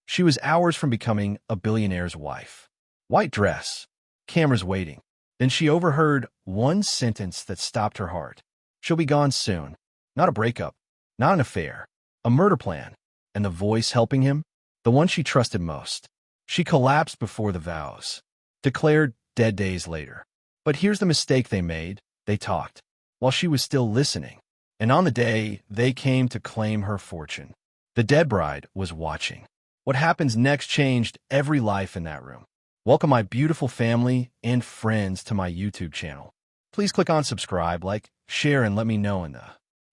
She was hours from becoming a billionaire's wife. White dress, cameras waiting. Then she overheard one sentence that stopped her heart. She'll be gone soon. Not a breakup, not an affair, a murder plan. And the voice helping him? The one she trusted most. She collapsed before the vows, declared dead days later. But here's the mistake they made. They talked while she was still listening. And on the day they came to claim her fortune, the dead bride was watching. What happens next changed every life in that room. Welcome my beautiful family and friends to my YouTube channel. Please click on subscribe, like, share, and let me know in the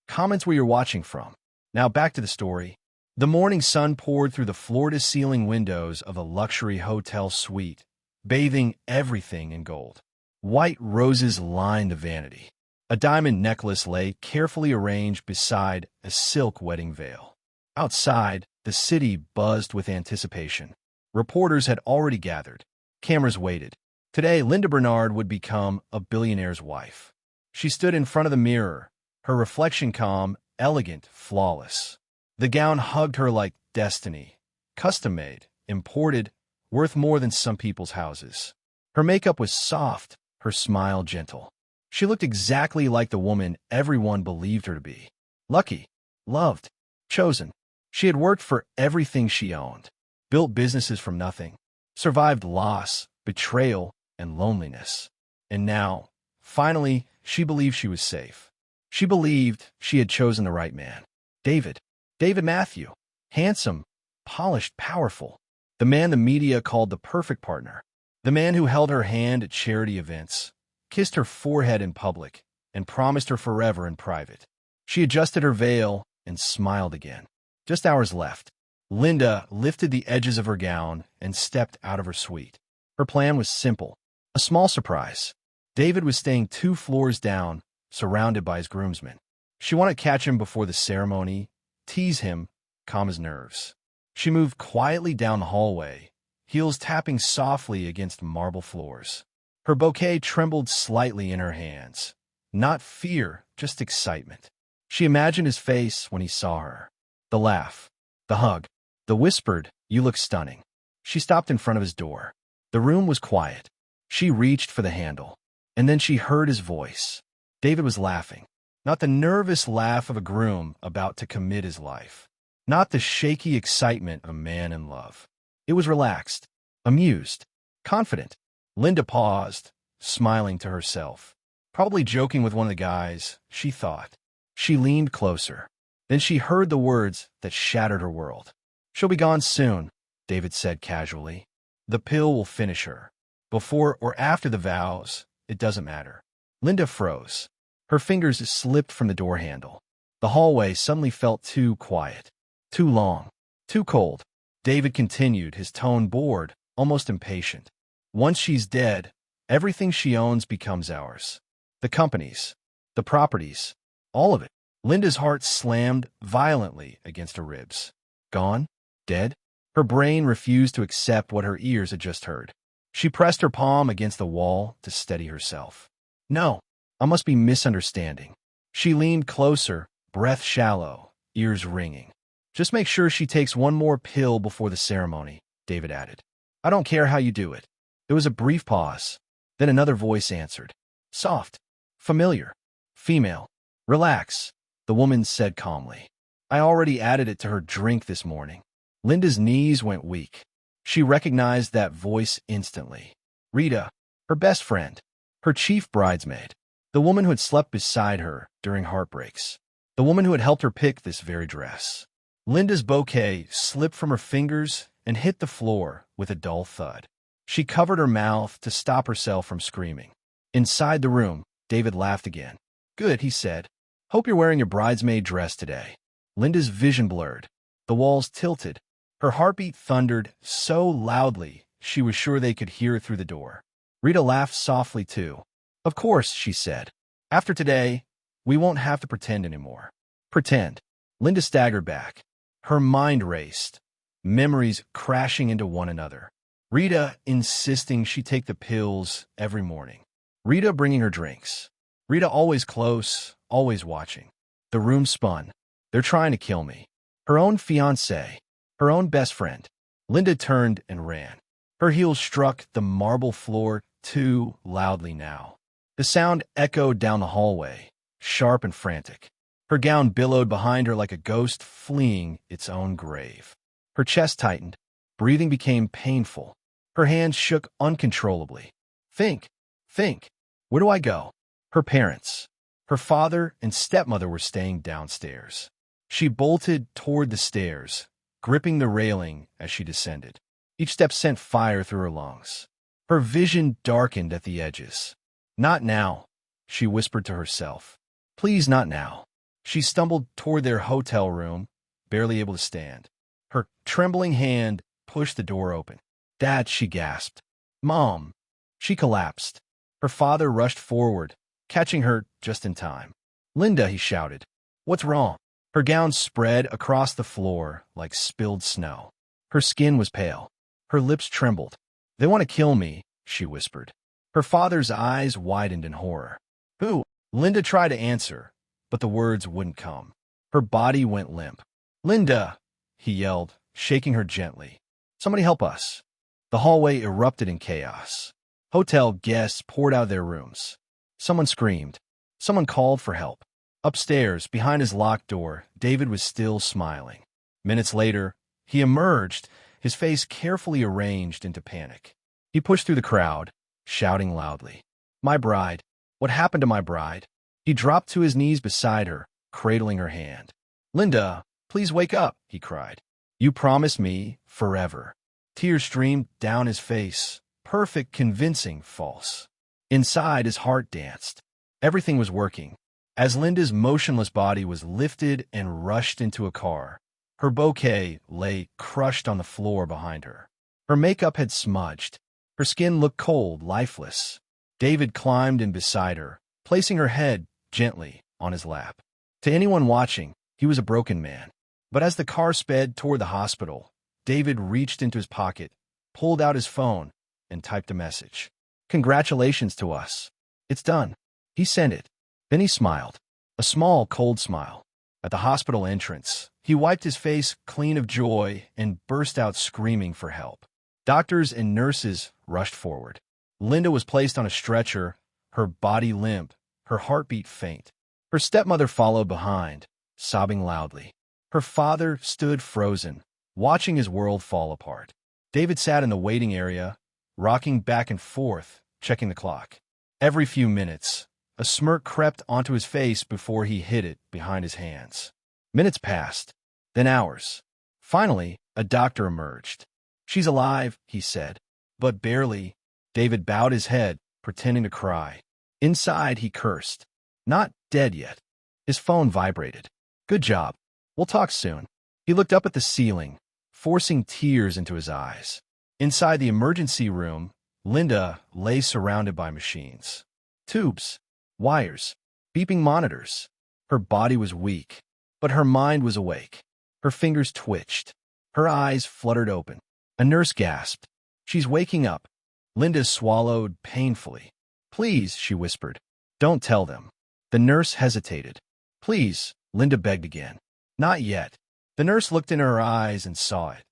comments where you're watching from. Now back to the story. The morning sun poured through the floor-to-ceiling windows of a luxury hotel suite, bathing everything in gold. White roses lined the vanity. A diamond necklace lay carefully arranged beside a silk wedding veil. Outside, the city buzzed with anticipation. Reporters had already gathered. Cameras waited. Today, Linda Bernard would become a billionaire's wife. She stood in front of the mirror, her reflection calm, elegant, flawless. The gown hugged her like destiny, custom-made, imported, worth more than some people's houses. Her makeup was soft, her smile gentle. She looked exactly like the woman everyone believed her to be. Lucky, loved, chosen. She had worked for everything she owned, built businesses from nothing, survived loss, betrayal, and loneliness. And now, finally, she believed she was safe. She believed she had chosen the right man. David Matthew. Handsome, polished, powerful. The man the media called the perfect partner. The man who held her hand at charity events, kissed her forehead in public, and promised her forever in private. She adjusted her veil and smiled again. Just hours left. Linda lifted the edges of her gown and stepped out of her suite. Her plan was simple. A small surprise. David was staying 2 floors down, surrounded by his groomsmen. She wanted to catch him before the ceremony, tease him, calm his nerves. She moved quietly down the hallway, heels tapping softly against marble floors. Her bouquet trembled slightly in her hands. Not fear, just excitement. She imagined his face when he saw her. The laugh, the hug, the whispered, "You look stunning." She stopped in front of his door. The room was quiet. She reached for the handle, and then she heard his voice. David was laughing. Not the nervous laugh of a groom about to commit his life. Not the shaky excitement of a man in love. It was relaxed, amused, confident. Linda paused, smiling to herself. Probably joking with one of the guys, she thought. She leaned closer. Then she heard the words that shattered her world. "She'll be gone soon," David said casually. "The pill will finish her. Before or after the vows, it doesn't matter." Linda froze. Her fingers slipped from the door handle. The hallway suddenly felt too quiet, too long, too cold. David continued, his tone bored, almost impatient. "Once she's dead, everything she owns becomes ours. The companies, the properties, all of it." Linda's heart slammed violently against her ribs. Gone? Dead? Her brain refused to accept what her ears had just heard. She pressed her palm against the wall to steady herself. "No, I must be misunderstanding." She leaned closer, breath shallow, ears ringing. "Just make sure she takes one more pill before the ceremony," David added. "I don't care how you do it." There was a brief pause. Then another voice answered. Soft, familiar, female. "Relax," the woman said calmly. "I already added it to her drink this morning." Linda's knees went weak. She recognized that voice instantly. Rita, her best friend, her chief bridesmaid, the woman who had slept beside her during heartbreaks, the woman who had helped her pick this very dress. Linda's bouquet slipped from her fingers and hit the floor with a dull thud. She covered her mouth to stop herself from screaming. Inside the room, David laughed again. "Good," he said. "Hope you're wearing your bridesmaid dress today." Linda's vision blurred. The walls tilted. Her heartbeat thundered so loudly she was sure they could hear it through the door. Rita laughed softly too. "Of course," she said. "After today, we won't have to pretend anymore." Pretend. Linda staggered back. Her mind raced, memories crashing into one another. Rita insisting she take the pills every morning. Rita bringing her drinks. Rita always close, always watching. The room spun. They're trying to kill me. Her own fiancé, her own best friend. Linda turned and ran. Her heels struck the marble floor too loudly now. The sound echoed down the hallway, sharp and frantic. Her gown billowed behind her like a ghost fleeing its own grave. Her chest tightened. Breathing became painful. Her hands shook uncontrollably. Think, think. Where do I go? Her parents. Her father and stepmother were staying downstairs. She bolted toward the stairs, gripping the railing as she descended. Each step sent fire through her lungs. Her vision darkened at the edges. Not now, she whispered to herself. Please, not now. She stumbled toward their hotel room, barely able to stand. Her trembling hand pushed the door open. Dad, she gasped. Mom. She collapsed. Her father rushed forward, catching her just in time. Linda, he shouted. What's wrong? Her gown spread across the floor like spilled snow. Her skin was pale. Her lips trembled. They want to kill me, she whispered. Her father's eyes widened in horror. Who? Linda tried to answer, but the words wouldn't come. Her body went limp. Linda, he yelled, shaking her gently. Somebody help us. The hallway erupted in chaos. Hotel guests poured out of their rooms. Someone screamed. Someone called for help. Upstairs, behind his locked door, David was still smiling. Minutes later, he emerged, his face carefully arranged into panic. He pushed through the crowd, shouting loudly. My bride. What happened to my bride? He dropped to his knees beside her, cradling her hand. Linda, please wake up, he cried. You promised me forever. Tears streamed down his face, perfect, convincing, false. Inside, his heart danced. Everything was working. As Linda's motionless body was lifted and rushed into a car, her bouquet lay crushed on the floor behind her. Her makeup had smudged. Her skin looked cold, lifeless. David climbed in beside her, placing her head gently on his lap. To anyone watching, he was a broken man. But as the car sped toward the hospital, David reached into his pocket, pulled out his phone, and typed a message. Congratulations to us. It's done. He sent it. Then he smiled, a small, cold smile. At the hospital entrance, he wiped his face clean of joy and burst out screaming for help. Doctors and nurses rushed forward. Linda was placed on a stretcher, her body limp, her heartbeat faint. Her stepmother followed behind, sobbing loudly. Her father stood frozen, watching his world fall apart. David sat in the waiting area, rocking back and forth, checking the clock. Every few minutes, a smirk crept onto his face before he hid it behind his hands. Minutes passed, then hours. Finally, a doctor emerged. She's alive, he said. But barely. David bowed his head, pretending to cry. Inside, he cursed. Not dead yet. His phone vibrated. Good job. We'll talk soon. He looked up at the ceiling, forcing tears into his eyes. Inside the emergency room, Linda lay surrounded by machines. Tubes, wires, beeping monitors. Her body was weak, but her mind was awake. Her fingers twitched. Her eyes fluttered open. A nurse gasped. She's waking up. Linda swallowed painfully. Please, she whispered. Don't tell them. The nurse hesitated. Please, Linda begged again. Not yet. The nurse looked in her eyes and saw it.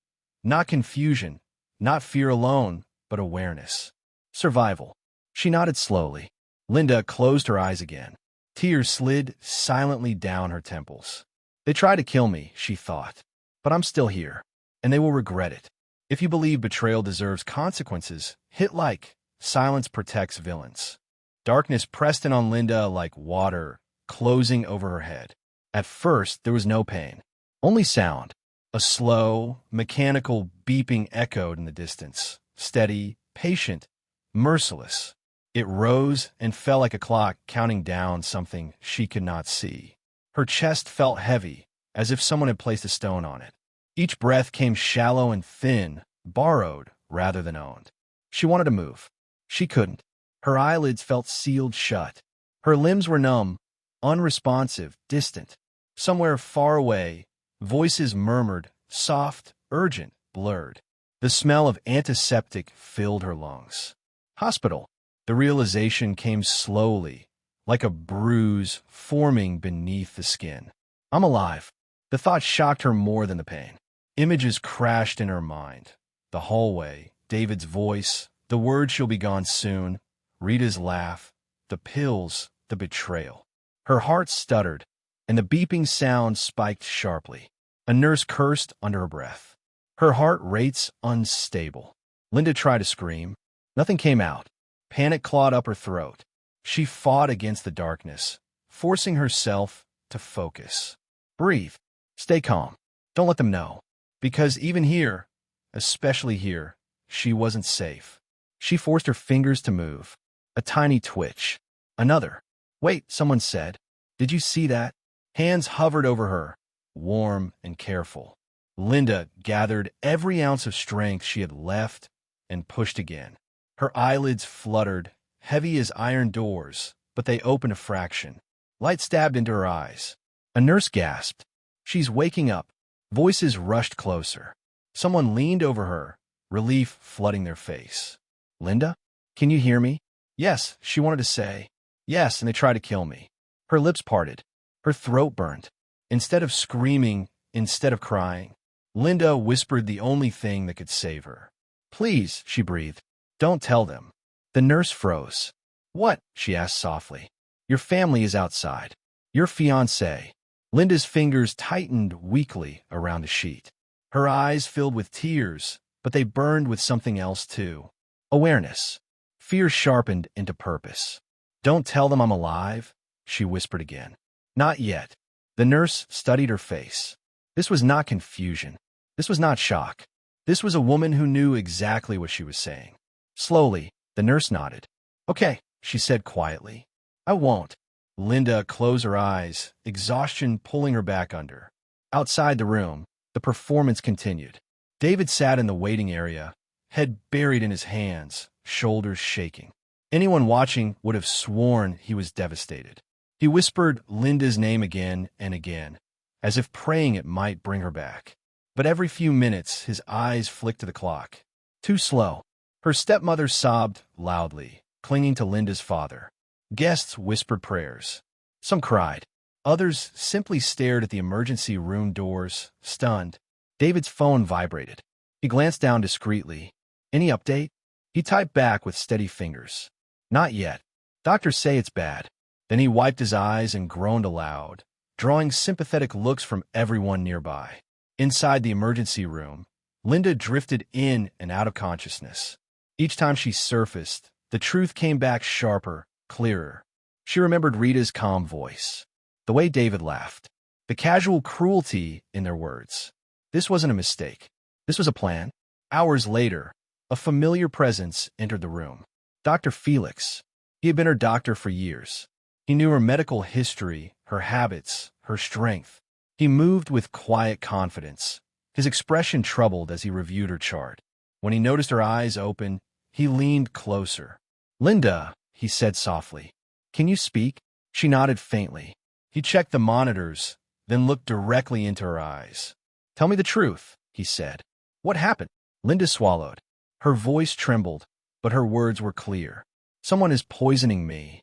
Not confusion, not fear alone, but awareness. Survival. She nodded slowly. Linda closed her eyes again. Tears slid silently down her temples. They tried to kill me, she thought. But I'm still here, and they will regret it. If you believe betrayal deserves consequences, hit like. Silence protects villains. Darkness pressed in on Linda like water, closing over her head. At first, there was no pain, only sound. A slow, mechanical beeping echoed in the distance, steady, patient, merciless. It rose and fell like a clock counting down something she could not see. Her chest felt heavy, as if someone had placed a stone on it. Each breath came shallow and thin, borrowed rather than owned. She wanted to move. She couldn't. Her eyelids felt sealed shut. Her limbs were numb, unresponsive, distant. Somewhere far away, voices murmured, soft, urgent, blurred. The smell of antiseptic filled her lungs. Hospital. The realization came slowly, like a bruise forming beneath the skin. I'm alive. The thought shocked her more than the pain. Images crashed in her mind. The hallway, David's voice, the word she'll be gone soon, Rita's laugh, the pills, the betrayal. Her heart stuttered, and the beeping sound spiked sharply. A nurse cursed under her breath. Her heart rate's unstable. Linda tried to scream. Nothing came out. Panic clawed up her throat. She fought against the darkness, forcing herself to focus. Breathe. Stay calm. Don't let them know. Because even here, especially here, she wasn't safe. She forced her fingers to move. A tiny twitch. Another. Wait, someone said. Did you see that? Hands hovered over her, warm and careful. Linda gathered every ounce of strength she had left and pushed again. Her eyelids fluttered, heavy as iron doors, but they opened a fraction. Light stabbed into her eyes. A nurse gasped. She's waking up. Voices rushed closer. Someone leaned over her, relief flooding their face. Linda? Can you hear me? Yes, she wanted to say. Yes, and they tried to kill me. Her lips parted. Her throat burned. Instead of screaming, instead of crying, Linda whispered the only thing that could save her. Please, she breathed. Don't tell them. The nurse froze. What? She asked softly. Your family is outside. Your fiancé. Linda's fingers tightened weakly around the sheet. Her eyes filled with tears, but they burned with something else too. Awareness. Fear sharpened into purpose. Don't tell them I'm alive, she whispered again. Not yet. The nurse studied her face. This was not confusion. This was not shock. This was a woman who knew exactly what she was saying. Slowly, the nurse nodded. Okay, she said quietly. I won't. Linda closed her eyes, exhaustion pulling her back under. Outside the room, the performance continued. David sat in the waiting area, head buried in his hands, shoulders shaking. Anyone watching would have sworn he was devastated. He whispered Linda's name again and again, as if praying it might bring her back. But every few minutes, his eyes flicked to the clock. Too slow. Her stepmother sobbed loudly, clinging to Linda's father. Guests whispered prayers. Some cried. Others simply stared at the emergency room doors, stunned. David's phone vibrated. He glanced down discreetly. Any update? He typed back with steady fingers. Not yet. Doctors say it's bad. Then he wiped his eyes and groaned aloud, drawing sympathetic looks from everyone nearby. Inside the emergency room, Linda drifted in and out of consciousness. Each time she surfaced, the truth came back sharper, clearer. She remembered Rita's calm voice, the way David laughed, the casual cruelty in their words. This wasn't a mistake. This was a plan. Hours later, a familiar presence entered the room. Dr. Felix. He had been her doctor for years. He knew her medical history, her habits, her strength. He moved with quiet confidence, his expression troubled as he reviewed her chart. When he noticed her eyes open, he leaned closer. Linda, he said softly, can you speak? She nodded faintly. He checked the monitors, then looked directly into her eyes. Tell me the truth, he said. What happened? Linda swallowed. Her voice trembled, but her words were clear. Someone is poisoning me.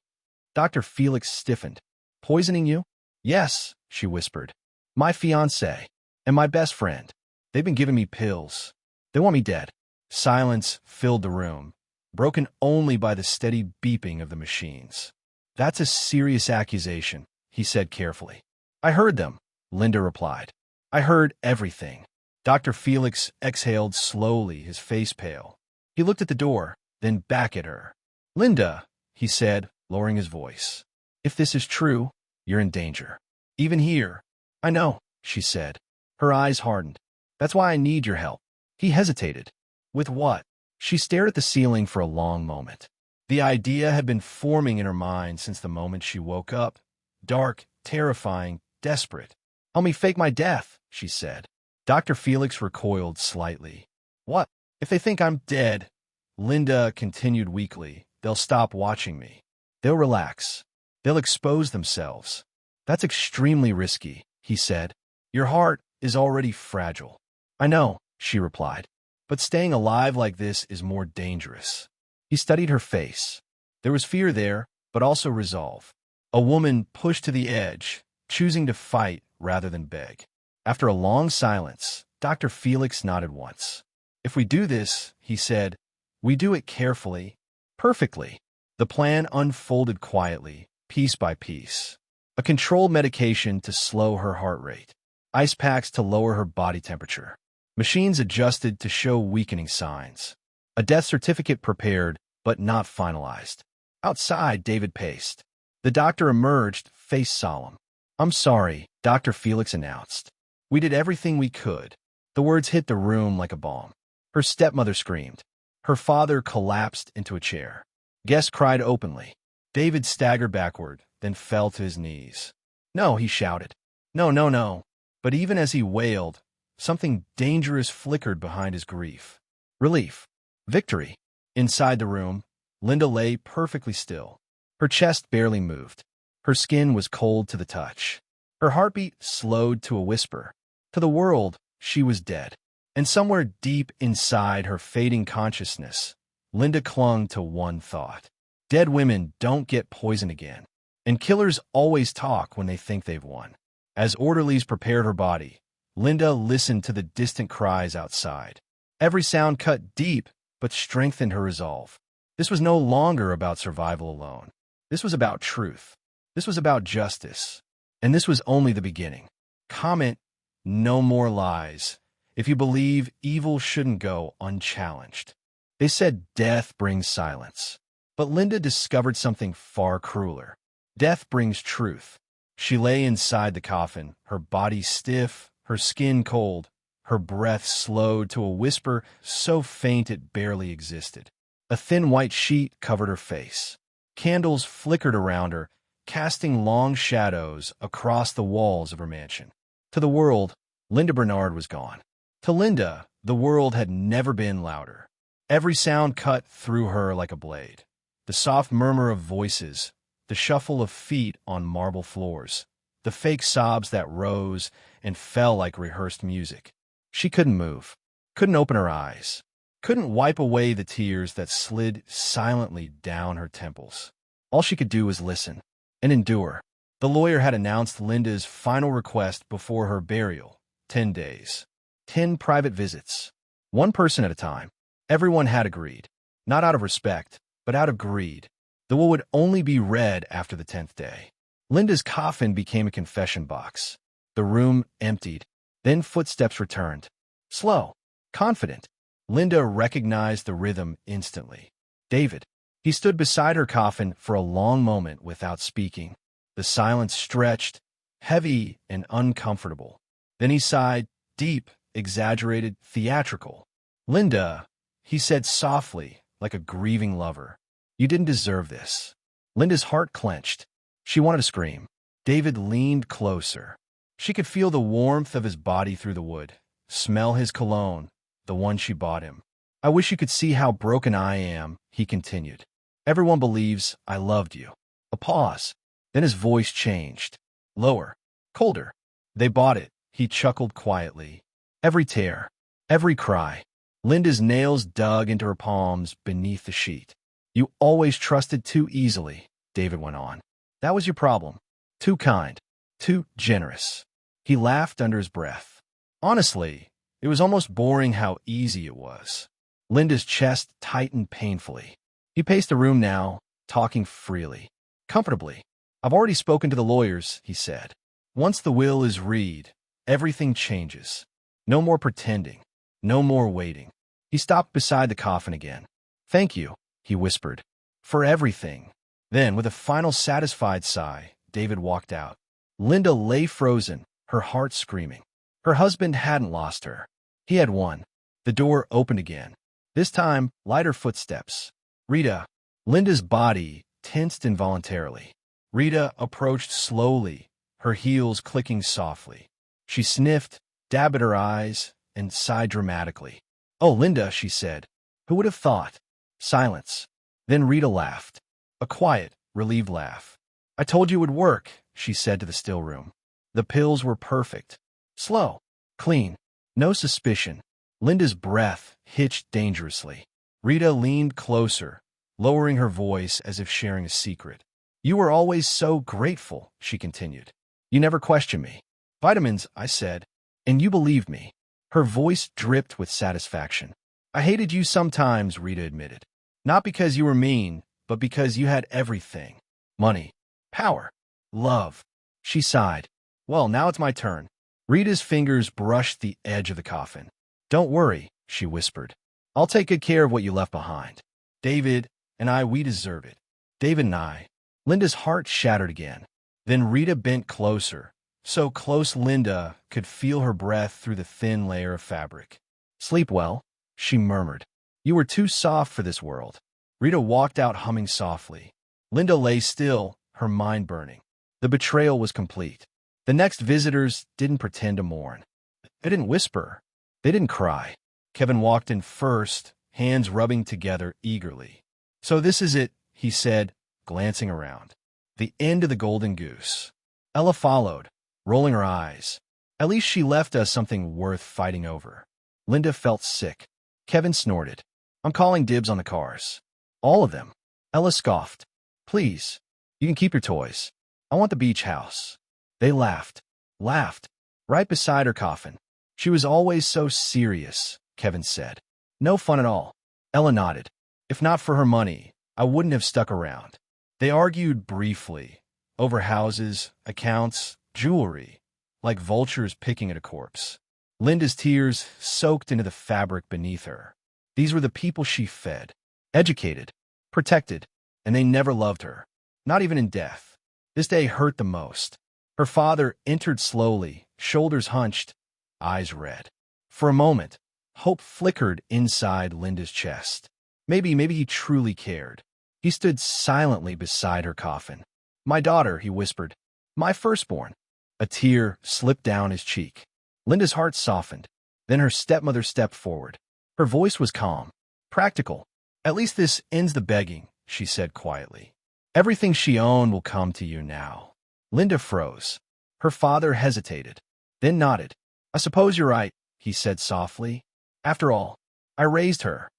Dr. Felix stiffened. Poisoning you? Yes, she whispered. My fiancé and my best friend. They've been giving me pills. They want me dead. Silence filled the room, broken only by the steady beeping of the machines. That's a serious accusation, he said carefully. I heard them, Linda replied. I heard everything. Dr. Felix exhaled slowly, his face pale. He looked at the door, then back at her. Linda, he said, lowering his voice. If this is true, you're in danger. Even here. I know, she said. Her eyes hardened. That's why I need your help. He hesitated. With what? She stared at the ceiling for a long moment. The idea had been forming in her mind since the moment she woke up. Dark, terrifying, desperate. Help me fake my death, she said. Dr. Felix recoiled slightly. What? If they think I'm dead, Linda continued weakly, they'll stop watching me. They'll relax. They'll expose themselves. That's extremely risky, he said. Your heart is already fragile. I know, she replied. But staying alive like this is more dangerous. He studied her face. There was fear there, but also resolve. A woman pushed to the edge, choosing to fight rather than beg. After a long silence, Dr. Felix nodded once. If we do this, he said, we do it carefully, perfectly. The plan unfolded quietly, piece by piece. A controlled medication to slow her heart rate. Ice packs to lower her body temperature. Machines adjusted to show weakening signs. A death certificate prepared, but not finalized. Outside, David paced. The doctor emerged, face solemn. I'm sorry, Dr. Felix announced. We did everything we could. The words hit the room like a bomb. Her stepmother screamed. Her father collapsed into a chair. Guests cried openly. David staggered backward, then fell to his knees. No, he shouted. No, no, no. But even as he wailed, something dangerous flickered behind his grief. Relief. Victory. Inside the room, Linda lay perfectly still. Her chest barely moved. Her skin was cold to the touch. Her heartbeat slowed to a whisper. To the world, she was dead. And somewhere deep inside her fading consciousness, Linda clung to one thought. Dead women don't get poisoned again. And killers always talk when they think they've won. As orderlies prepared her body, Linda listened to the distant cries outside. Every sound cut deep, but strengthened her resolve. This was no longer about survival alone. This was about truth. This was about justice. And this was only the beginning. Comment, no more lies, if you believe evil shouldn't go unchallenged. They said death brings silence. But Linda discovered something far crueler. Death brings truth. She lay inside the coffin, her body stiff, her skin cold, her breath slowed to a whisper so faint it barely existed. A thin white sheet covered her face. Candles flickered around her, casting long shadows across the walls of her mansion. To the world, Linda Bernard was gone. To Linda, the world had never been louder. Every sound cut through her like a blade. The soft murmur of voices, the shuffle of feet on marble floors, the fake sobs that rose and fell like rehearsed music. She couldn't move, couldn't open her eyes, couldn't wipe away the tears that slid silently down her temples. All she could do was listen and endure. The lawyer had announced Linda's final request before her burial, 10 days. 10 private visits. One person at a time. Everyone had agreed. Not out of respect, but out of greed. The will would only be read after the 10th day. Linda's coffin became a confession box. The room emptied. Then footsteps returned. Slow. Confident. Linda recognized the rhythm instantly. David. He stood beside her coffin for a long moment without speaking. The silence stretched, heavy and uncomfortable. Then he sighed, deep, exaggerated, theatrical. Linda, he said softly, like a grieving lover. You didn't deserve this. Linda's heart clenched. She wanted to scream. David leaned closer. She could feel the warmth of his body through the wood, smell his cologne, the one she bought him. I wish you could see how broken I am, he continued. Everyone believes I loved you. A pause. Then his voice changed. Lower. Colder. They bought it, he chuckled quietly. Every tear. Every cry. Linda's nails dug into her palms beneath the sheet. You always trusted too easily, David went on. That was your problem. Too kind. Too generous. He laughed under his breath. Honestly, it was almost boring how easy it was. Linda's chest tightened painfully. He paced the room now, talking freely, comfortably. I've already spoken to the lawyers, he said. Once the will is read, everything changes. No more pretending. No more waiting. He stopped beside the coffin again. Thank you, he whispered, for everything. Then, with a final satisfied sigh, David walked out. Linda lay frozen, her heart screaming. Her husband hadn't lost her. He had won. The door opened again. This time, lighter footsteps. Rita. Linda's body tensed involuntarily. Rita approached slowly, her heels clicking softly. She sniffed, dabbed at her eyes, and sighed dramatically. Oh, Linda, she said. Who would have thought? Silence. Then Rita laughed. A quiet, relieved laugh. I told you it would work, she said to the still room. The pills were perfect. Slow. Clean. No suspicion. Linda's breath hitched dangerously. Rita leaned closer, lowering her voice as if sharing a secret. You were always so grateful, she continued. You never questioned me. Vitamins, I said, and you believed me. Her voice dripped with satisfaction. I hated you sometimes, Rita admitted. Not because you were mean, but because you had everything. Money, power, love. She sighed. Well, now it's my turn. Rita's fingers brushed the edge of the coffin. Don't worry, she whispered. I'll take good care of what you left behind. David and I, we deserve it. David and I. Linda's heart shattered again. Then Rita bent closer, so close Linda could feel her breath through the thin layer of fabric. Sleep well, she murmured. You were too soft for this world. Rita walked out humming softly. Linda lay still, her mind burning. The betrayal was complete. The next visitors didn't pretend to mourn. They didn't whisper. They didn't cry. Kevin walked in first, hands rubbing together eagerly. So this is it, he said, glancing around. The end of the golden goose. Ella followed, rolling her eyes. At least she left us something worth fighting over. Linda felt sick. Kevin snorted. I'm calling dibs on the cars. All of them. Ella scoffed. Please, you can keep your toys. I want the beach house. They laughed. Right beside her coffin. She was always so serious, Kevin said. No fun at all. Ella nodded. If not for her money, I wouldn't have stuck around. They argued briefly, over houses, accounts, jewelry, like vultures picking at a corpse. Linda's tears soaked into the fabric beneath her. These were the people she fed, educated, protected, and they never loved her, not even in death. This day hurt the most. Her father entered slowly, shoulders hunched, eyes red. For a moment, hope flickered inside Linda's chest. Maybe he truly cared. He stood silently beside her coffin. My daughter, he whispered. My firstborn. A tear slipped down his cheek. Linda's heart softened. Then her stepmother stepped forward. Her voice was calm, practical. At least this ends the begging, she said quietly. Everything she owned will come to you now. Linda froze. Her father hesitated, then nodded. I suppose you're right, he said softly. After all, I raised her.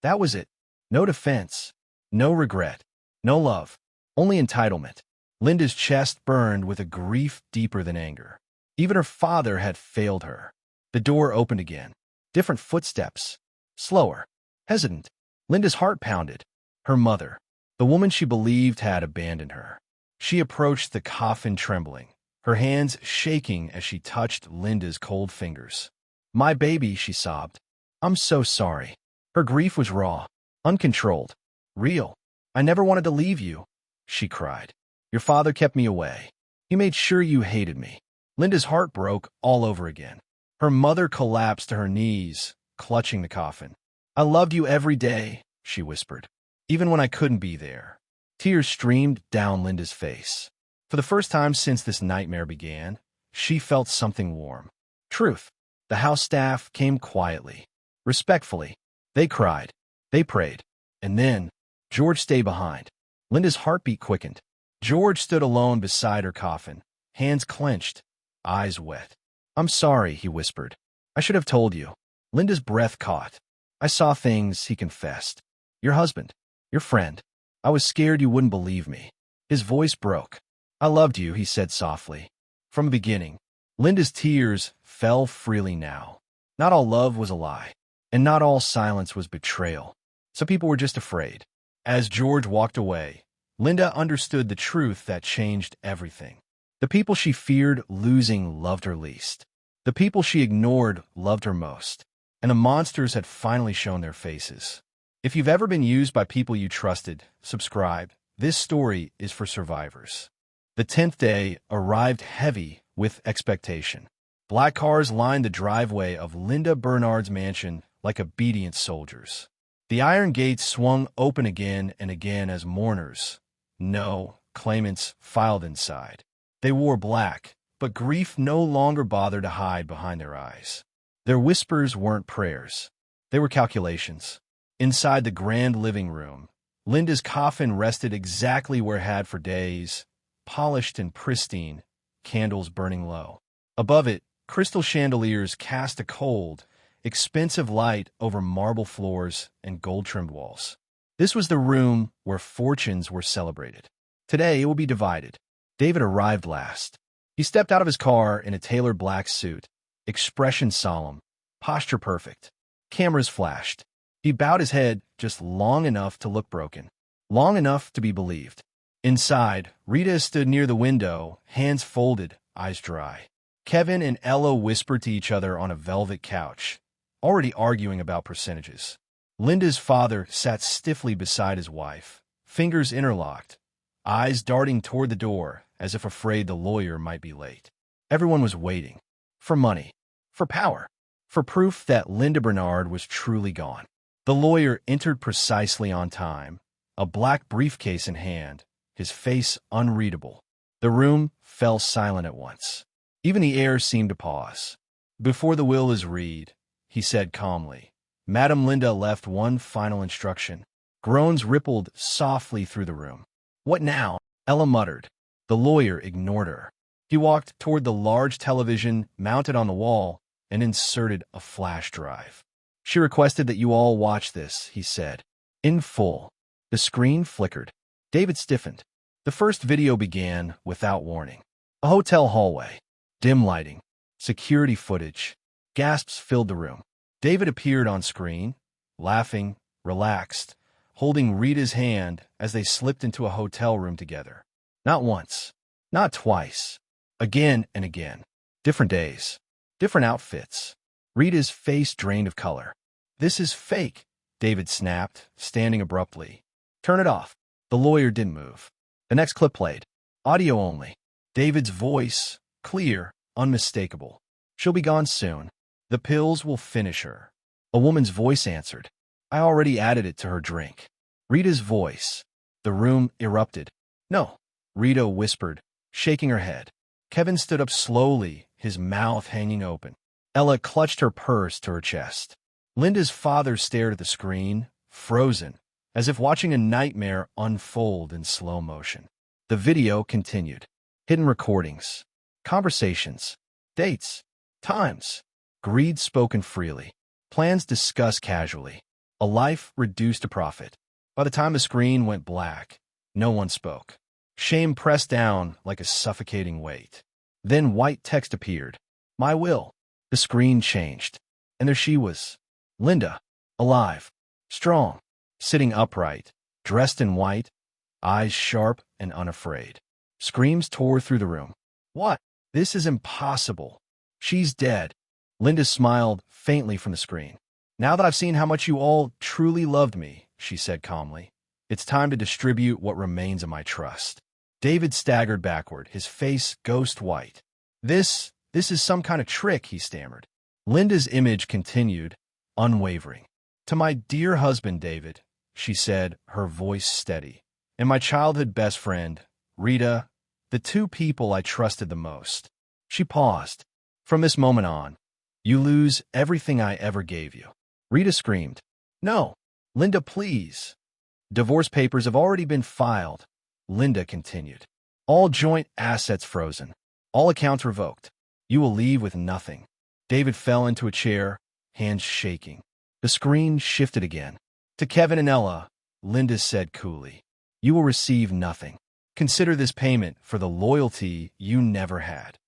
That was it. No defense, no regret, no love, only entitlement. Linda's chest burned with a grief deeper than anger. Even her father had failed her. The door opened again. Different footsteps. Slower, hesitant. Linda's heart pounded. Her mother, the woman she believed had abandoned her. She approached the coffin trembling, her hands shaking as she touched Linda's cold fingers. My baby, she sobbed. I'm so sorry. Her grief was raw, uncontrolled, real. I never wanted to leave you, she cried. Your father kept me away. He made sure you hated me. Linda's heart broke all over again. Her mother collapsed to her knees, clutching the coffin. I loved you every day, she whispered, even when I couldn't be there. Tears streamed down Linda's face. For the first time since this nightmare began, she felt something warm. Truth. The house staff came quietly, respectfully. They cried. They prayed. And then, George stayed behind. Linda's heartbeat quickened. George stood alone beside her coffin, hands clenched, eyes wet. I'm sorry, he whispered. I should have told you. Linda's breath caught. I saw things, he confessed. Your husband, your friend. I was scared you wouldn't believe me. His voice broke. I loved you, he said softly. From the beginning. Linda's tears fell freely now. Not all love was a lie, and not all silence was betrayal. Some people were just afraid. As George walked away, Linda understood the truth that changed everything. The people she feared losing loved her least. The people she ignored loved her most. And the monsters had finally shown their faces. If you've ever been used by people you trusted, subscribe. This story is for survivors. The 10th day arrived heavy with expectation. Black cars lined the driveway of Linda Bernard's mansion like obedient soldiers. The iron gates swung open again and again as mourners, no, claimants, filed inside. They wore black, but grief no longer bothered to hide behind their eyes. Their whispers weren't prayers. They were calculations. Inside the grand living room, Linda's coffin rested exactly where it had for days, polished and pristine, candles burning low. Above it, crystal chandeliers cast a cold, expensive light over marble floors and gold-trimmed walls. This was the room where fortunes were celebrated. Today, it will be divided. David arrived last. He stepped out of his car in a tailored black suit, expression solemn, posture perfect. Cameras flashed. He bowed his head just long enough to look broken, long enough to be believed. Inside, Rita stood near the window, hands folded, eyes dry. Kevin and Ella whispered to each other on a velvet couch, already arguing about percentages. Linda's father sat stiffly beside his wife, fingers interlocked, eyes darting toward the door as if afraid the lawyer might be late. Everyone was waiting. For money. For power. For proof that Linda Bernard was truly gone. The lawyer entered precisely on time, a black briefcase in hand, his face unreadable. The room fell silent at once. Even the air seemed to pause. "Before the will is read," he said calmly, Madame Linda left one final instruction. Groans rippled softly through the room. "What now?" Ella muttered. The lawyer ignored her. He walked toward the large television mounted on the wall and inserted a flash drive. "She requested that you all watch this," he said. "In full." The screen flickered. David stiffened. The first video began without warning. A hotel hallway. Dim lighting. Security footage. Gasps filled the room. David appeared on screen, laughing, relaxed, holding Rita's hand as they slipped into a hotel room together. Not once. Not twice. Again and again. Different days. Different outfits. Rita's face drained of color. "This is fake," David snapped, standing abruptly. "Turn it off." The lawyer didn't move. The next clip played. Audio only. David's voice, clear, unmistakable. "She'll be gone soon. The pills will finish her." A woman's voice answered. "I already added it to her drink." Rita's voice. The room erupted. "No," Rita whispered, shaking her head. Kevin stood up slowly, his mouth hanging open. Ella clutched her purse to her chest. Linda's father stared at the screen, frozen, as if watching a nightmare unfold in slow motion. The video continued. Hidden recordings. Conversations. Dates. Times. Greed spoken freely. Plans discussed casually. A life reduced to profit. By the time the screen went black, no one spoke. Shame pressed down like a suffocating weight. Then white text appeared. "My will." The screen changed. And there she was. Linda. Alive. Strong. Sitting upright. Dressed in white. Eyes sharp and unafraid. Screams tore through the room. "What? This is impossible. She's dead." Linda smiled faintly from the screen. "Now that I've seen how much you all truly loved me," she said calmly, "it's time to distribute what remains of my trust." David staggered backward, his face ghost white. This is some kind of trick," he stammered. Linda's image continued, unwavering. "To my dear husband, David," she said, her voice steady, "and my childhood best friend, Rita, the two people I trusted the most." She paused. "From this moment on, you lose everything I ever gave you." Rita screamed. "No, Linda, please." "Divorce papers have already been filed," Linda continued. "All joint assets frozen. All accounts revoked. You will leave with nothing." David fell into a chair, hands shaking. The screen shifted again. To Kevin and Ella, Linda said coolly, "You will receive nothing. Consider this payment for the loyalty you never had."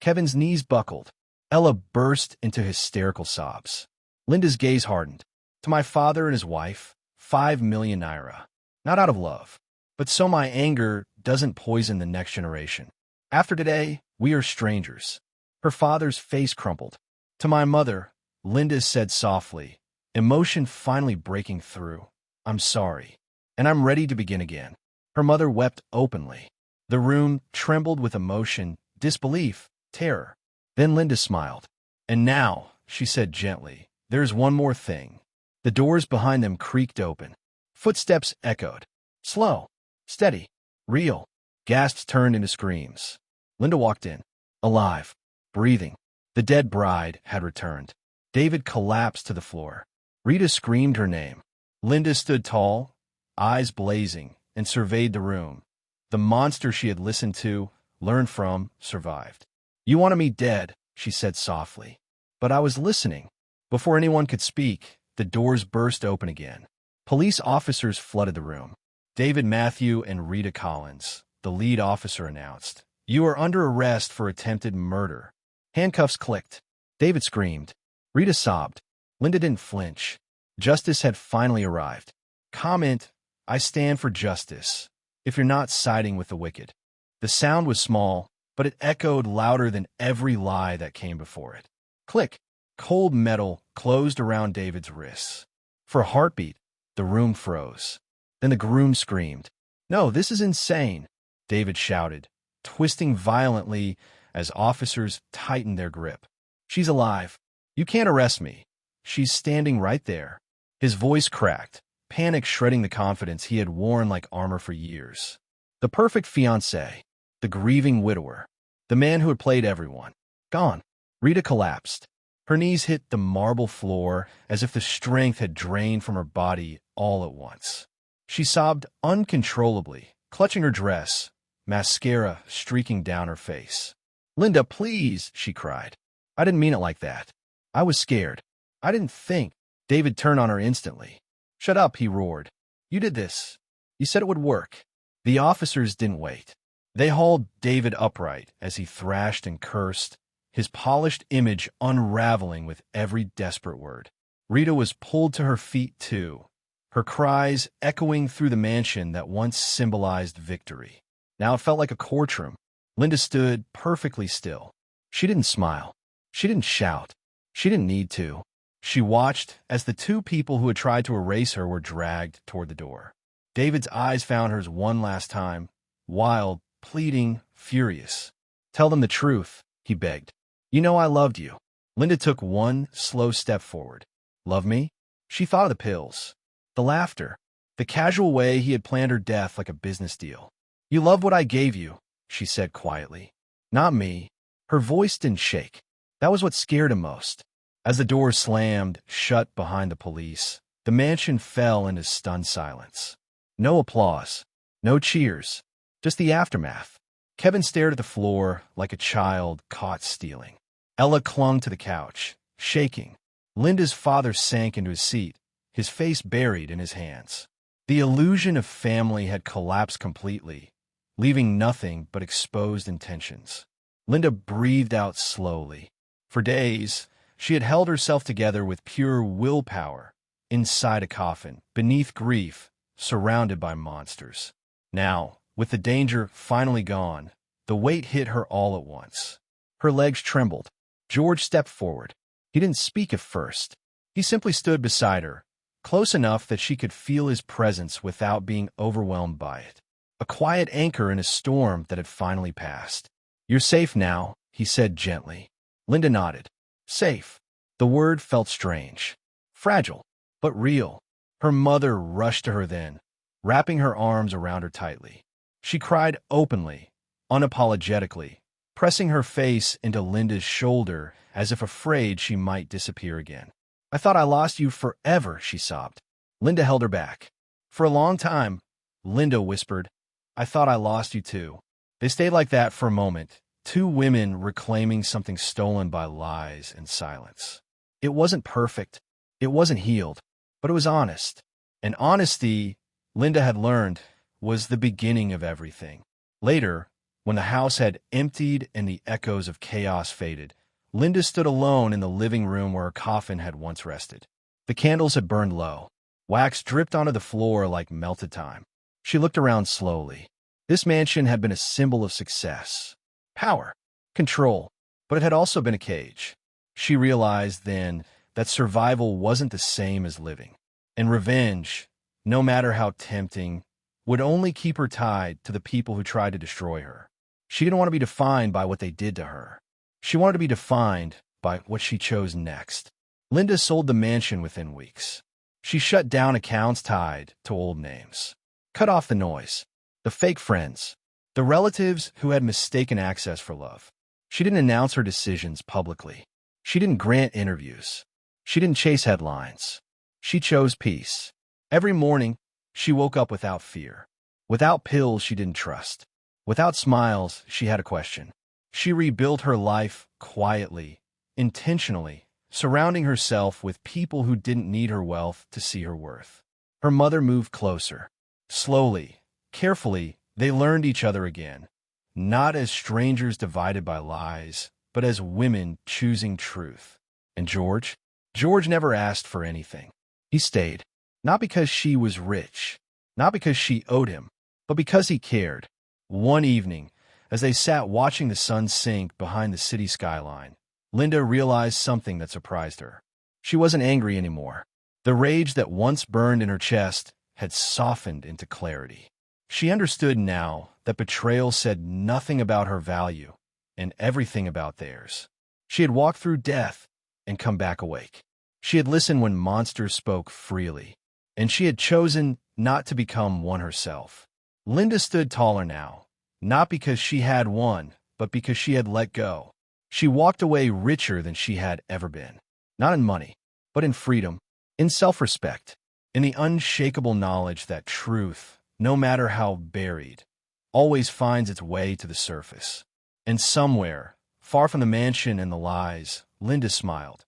Kevin's knees buckled. Ella burst into hysterical sobs. Linda's gaze hardened. "To my father and his wife, 5 million naira. Not out of love, but so my anger doesn't poison the next generation. After today, we are strangers." Her father's face crumpled. "To my mother," Linda said softly, emotion finally breaking through, "I'm sorry, and I'm ready to begin again." Her mother wept openly. The room trembled with emotion, disbelief, terror. Then Linda smiled. "And now," she said gently, "there's one more thing." The doors behind them creaked open. Footsteps echoed. Slow, steady, real. Gasps turned into screams. Linda walked in, alive, breathing. The dead bride had returned. David collapsed to the floor. Rita screamed her name. Linda stood tall, eyes blazing, and surveyed the room. The monster she had listened to, learned from, survived. "You wanted me dead," she said softly. "But I was listening." Before anyone could speak, the doors burst open again. Police officers flooded the room. David Matthew and Rita Collins, the lead officer, announced, "You are under arrest for attempted murder." Handcuffs clicked. David screamed. Rita sobbed. Linda didn't flinch. Justice had finally arrived. Comment, I stand for justice, if you're not siding with the wicked. The sound was small, but it echoed louder than every lie that came before it. Click. Cold metal closed around David's wrists. For a heartbeat, the room froze. Then the groom screamed. "No, this is insane," David shouted, twisting violently as officers tightened their grip. "She's alive. You can't arrest me. She's standing right there." His voice cracked, panic shredding the confidence he had worn like armor for years. The perfect fiancé, the grieving widower, the man who had played everyone. Gone. Rita collapsed. Her knees hit the marble floor as if the strength had drained from her body all at once. She sobbed uncontrollably, clutching her dress, mascara streaking down her face. "Linda, please," she cried. "I didn't mean it like that. I was scared. I didn't think." David turned on her instantly. "Shut up," he roared. "You did this. You said it would work." The officers didn't wait. They hauled David upright as he thrashed and cursed, his polished image unraveling with every desperate word. Rita was pulled to her feet too, her cries echoing through the mansion that once symbolized victory. Now it felt like a courtroom. Linda stood perfectly still. She didn't smile. She didn't shout. She didn't need to. She watched as the two people who had tried to erase her were dragged toward the door. David's eyes found hers one last time, wild, pleading, furious. "Tell them the truth," he begged. "You know I loved you." Linda took one slow step forward. "Love me?" She thought of the pills, the laughter, the casual way he had planned her death like a business deal. "You love what I gave you," she said quietly. "Not me." Her voice didn't shake. That was what scared him most. As the doors slammed shut behind the police, the mansion fell into stunned silence. No applause, no cheers, just the aftermath. Kevin stared at the floor like a child caught stealing. Ella clung to the couch, shaking. Linda's father sank into his seat, his face buried in his hands. The illusion of family had collapsed completely, leaving nothing but exposed intentions. Linda breathed out slowly. For days, she had held herself together with pure willpower, inside a coffin, beneath grief, surrounded by monsters. Now, with the danger finally gone, the weight hit her all at once. Her legs trembled. George stepped forward. He didn't speak at first. He simply stood beside her, close enough that she could feel his presence without being overwhelmed by it. A quiet anchor in a storm that had finally passed. "You're safe now," he said gently. Linda nodded. Safe. The word felt strange. Fragile, but real. Her mother rushed to her then, wrapping her arms around her tightly. She cried openly, unapologetically, pressing her face into Linda's shoulder as if afraid she might disappear again. "I thought I lost you forever," she sobbed. Linda held her back. "For a long time," Linda whispered. "I thought I lost you too." They stayed like that for a moment, two women reclaiming something stolen by lies and silence. It wasn't perfect. It wasn't healed, but it was honest. And honesty, Linda had learned, was the beginning of everything. Later, when the house had emptied and the echoes of chaos faded, Linda stood alone in the living room where her coffin had once rested. The candles had burned low. Wax dripped onto the floor like melted time. She looked around slowly. This mansion had been a symbol of success, power, control, but it had also been a cage. She realized then that survival wasn't the same as living. And revenge, no matter how tempting, would only keep her tied to the people who tried to destroy her. She didn't want to be defined by what they did to her. She wanted to be defined by what she chose next. Linda sold the mansion within weeks. She shut down accounts tied to old names, cut off the noise, the fake friends, the relatives who had mistaken access for love. She didn't announce her decisions publicly. She didn't grant interviews. She didn't chase headlines. She chose peace. Every morning, she woke up without fear. Without pills she didn't trust. Without smiles, she had a question. She rebuilt her life quietly, intentionally, surrounding herself with people who didn't need her wealth to see her worth. Her mother moved closer. Slowly, carefully, they learned each other again, not as strangers divided by lies, but as women choosing truth. And George? George never asked for anything. He stayed, not because she was rich, not because she owed him, but because he cared. One evening, as they sat watching the sun sink behind the city skyline, Linda realized something that surprised her. She wasn't angry anymore. The rage that once burned in her chest had softened into clarity. She understood now that betrayal said nothing about her value and everything about theirs. She had walked through death and come back awake. She had listened when monsters spoke freely, and she had chosen not to become one herself. Linda stood taller now, not because she had won, but because she had let go. She walked away richer than she had ever been, not in money, but in freedom, in self-respect, in the unshakable knowledge that truth, no matter how buried, always finds its way to the surface. And somewhere, far from the mansion and the lies, Linda smiled.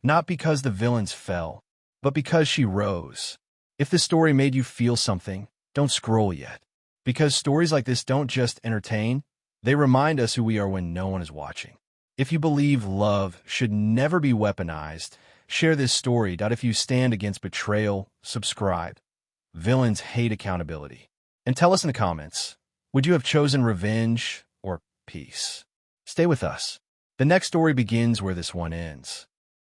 Not because the villains fell, but because she rose. If this story made you feel something, don't scroll yet. Because stories like this don't just entertain, they remind us who we are when no one is watching. If you believe love should never be weaponized, share this story. If you stand against betrayal, subscribe. Villains hate accountability. And tell us in the comments, would you have chosen revenge or peace? Stay with us. The next story begins where this one ends.